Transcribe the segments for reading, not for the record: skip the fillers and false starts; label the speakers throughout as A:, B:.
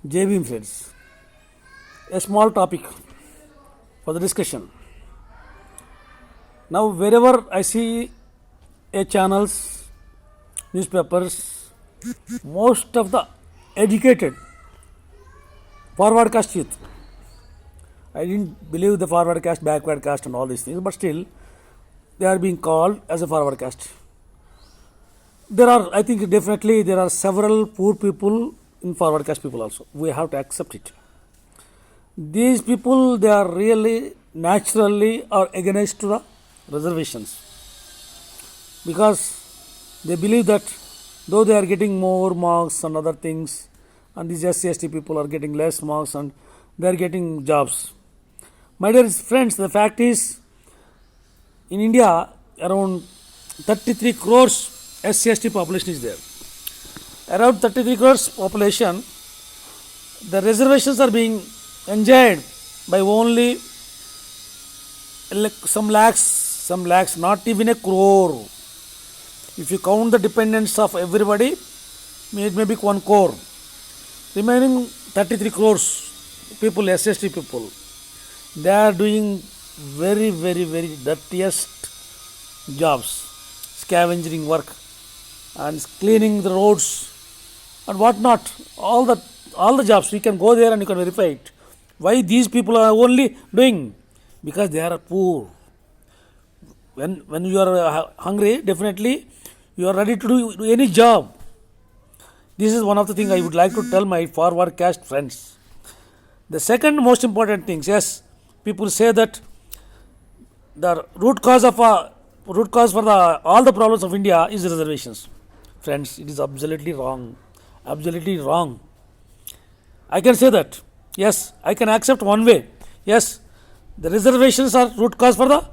A: JBM friends, a small topic for the discussion. Now, wherever I see a channels, newspapers, most of the educated forward caste youth. I didn't believe the forward caste, backward caste, and all these things, but still they are being called as a forward caste. There are, I think, definitely there are several poor people in forward caste people also. We have to accept it. These people, they are really naturally are against to the reservations because they believe that though they are getting more marks and other things, and these SC/ST people are getting less marks and they are getting jobs. My dear friends, the fact is, in India, around 33 crores SC/ST population is there. Around 33 crores population, the reservations are being enjoyed by only some lakhs, not even a crore. If you count the dependents of everybody, it may be 1 crore. Remaining 33 crores people, SC/ST people, they are doing very, very, very dirtiest jobs, scavenging work and cleaning the roads and what not. All the jobs, you can go there and you can verify it. Why these people are only doing? Because they are poor. When you are hungry, definitely you are ready to do any job. This is one of the things I would like to tell my forward caste friends. The second most important thing, yes, people say that the root cause for all the problems of India is reservations. Friends, it is absolutely wrong. Absolutely wrong. I can say that. Yes, I can accept one way. Yes, the reservations are root cause for the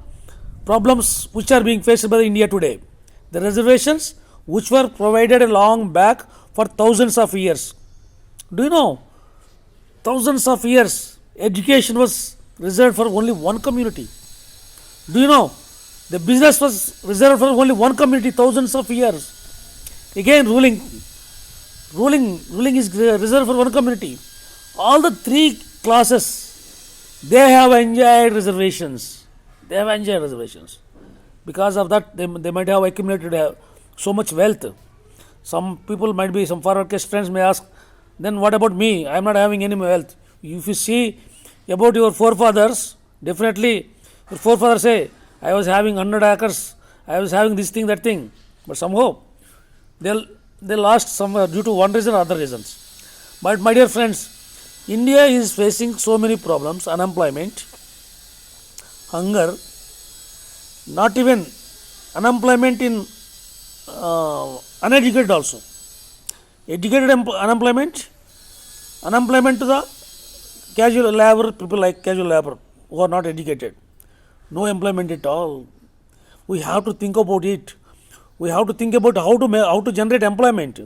A: problems which are being faced by India today. The reservations which were provided a long back for thousands of years. Do you know? Thousands of years, education was reserved for only one community. Do you know? The business was reserved for only one community, thousands of years. Again, ruling is reserved for one community. All the three classes, they have enjoyed reservations. Because of that, they might have accumulated so much wealth. Some people might be, some forward caste friends may ask, then what about me? I am not having any wealth. If you see about your forefathers, definitely your forefathers say, I was having 100 acres, I was having this thing, that thing. But somehow, they lost somewhere due to one reason or other reasons. But my dear friends, India is facing so many problems: unemployment, hunger, not even unemployment in uneducated also. Educated unemployment to the casual labor, people like casual labor who are not educated. No employment at all. We have to think about it. We have to think about how to generate employment,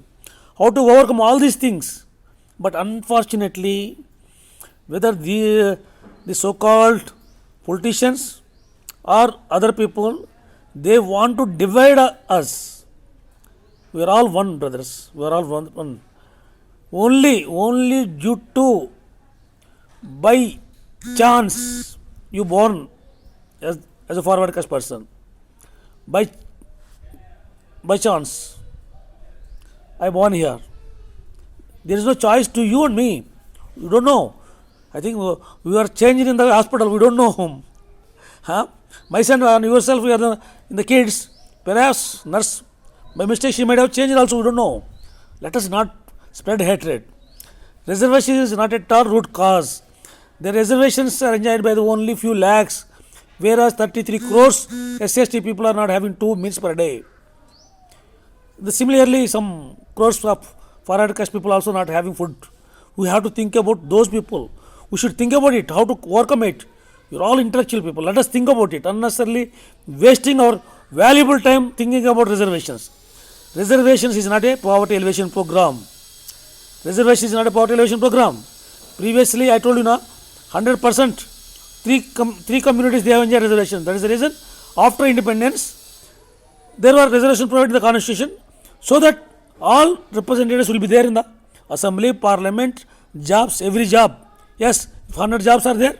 A: how to overcome all these things. But unfortunately, whether the so-called politicians or other people, they want to divide us. We are all one, brothers. We are all one. Only due to by chance you born as a forward caste person. By chance, I born here. There is no choice to you and me. You don't know. I think we are changing in the hospital. We don't know whom. My son and yourself, we are in the kids. Perhaps nurse, by mistake, she might have changed also. We don't know. Let us not spread hatred. Reservation is not at all root cause. The reservations are enjoyed by the only few lakhs, whereas 33 crores SC/ST people are not having 2 meals per day. Similarly, some crores of forward caste people also not having food. We have to think about those people. We should think about it, how to overcome it. You're all intellectual people. Let us think about it, unnecessarily wasting our valuable time thinking about reservations. Reservations is not a poverty elevation program. Reservation is not a poverty elevation program. Previously, I told you now, 100%, three communities they have enjoyed reservation. That is the reason. After independence, there were reservations provided in the constitution, so that all representatives will be there in the assembly, parliament, jobs, every job. Yes, if 100 jobs are there,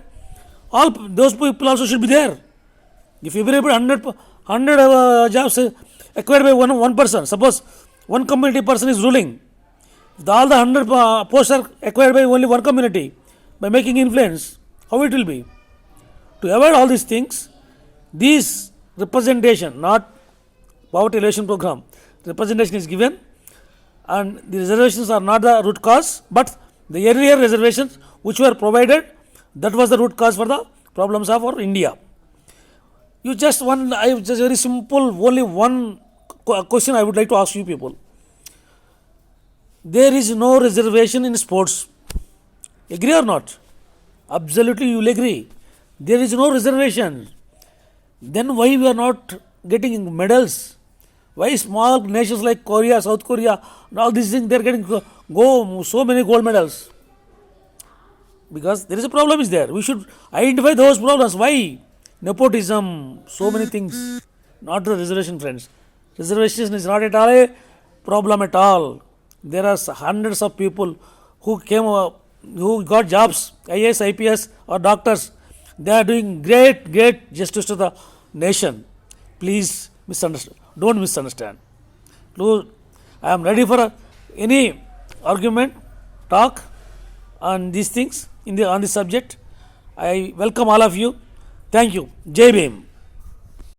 A: all those people also should be there. If everybody 100 jobs acquired by one person, suppose one community person is ruling, if all the 100 posts are acquired by only one community, by making influence, how it will be? To avoid all these things, this representation, not poverty elevation program, representation is given, and the reservations are not the root cause, but the earlier reservations which were provided, that was the root cause for the problems of our India. You just one, I just very simple, only one question I would like to ask you people. There is no reservation in sports. Agree or not? Absolutely, you will agree. There is no reservation. Then why we are not getting medals? Why small nations like Korea, South Korea, and all these things, they are getting so many gold medals? Because there is a problem is there. We should identify those problems. Why? Nepotism, so many things. Not the reservation, friends. Reservation is not at all a problem at all. There are hundreds of people who who got jobs, IAS, IPS or doctors. They are doing great justice to the nation. Please don't misunderstand. I am ready for any argument, talk on these things on this subject. I welcome all of you. Thank you. Jai Bhim.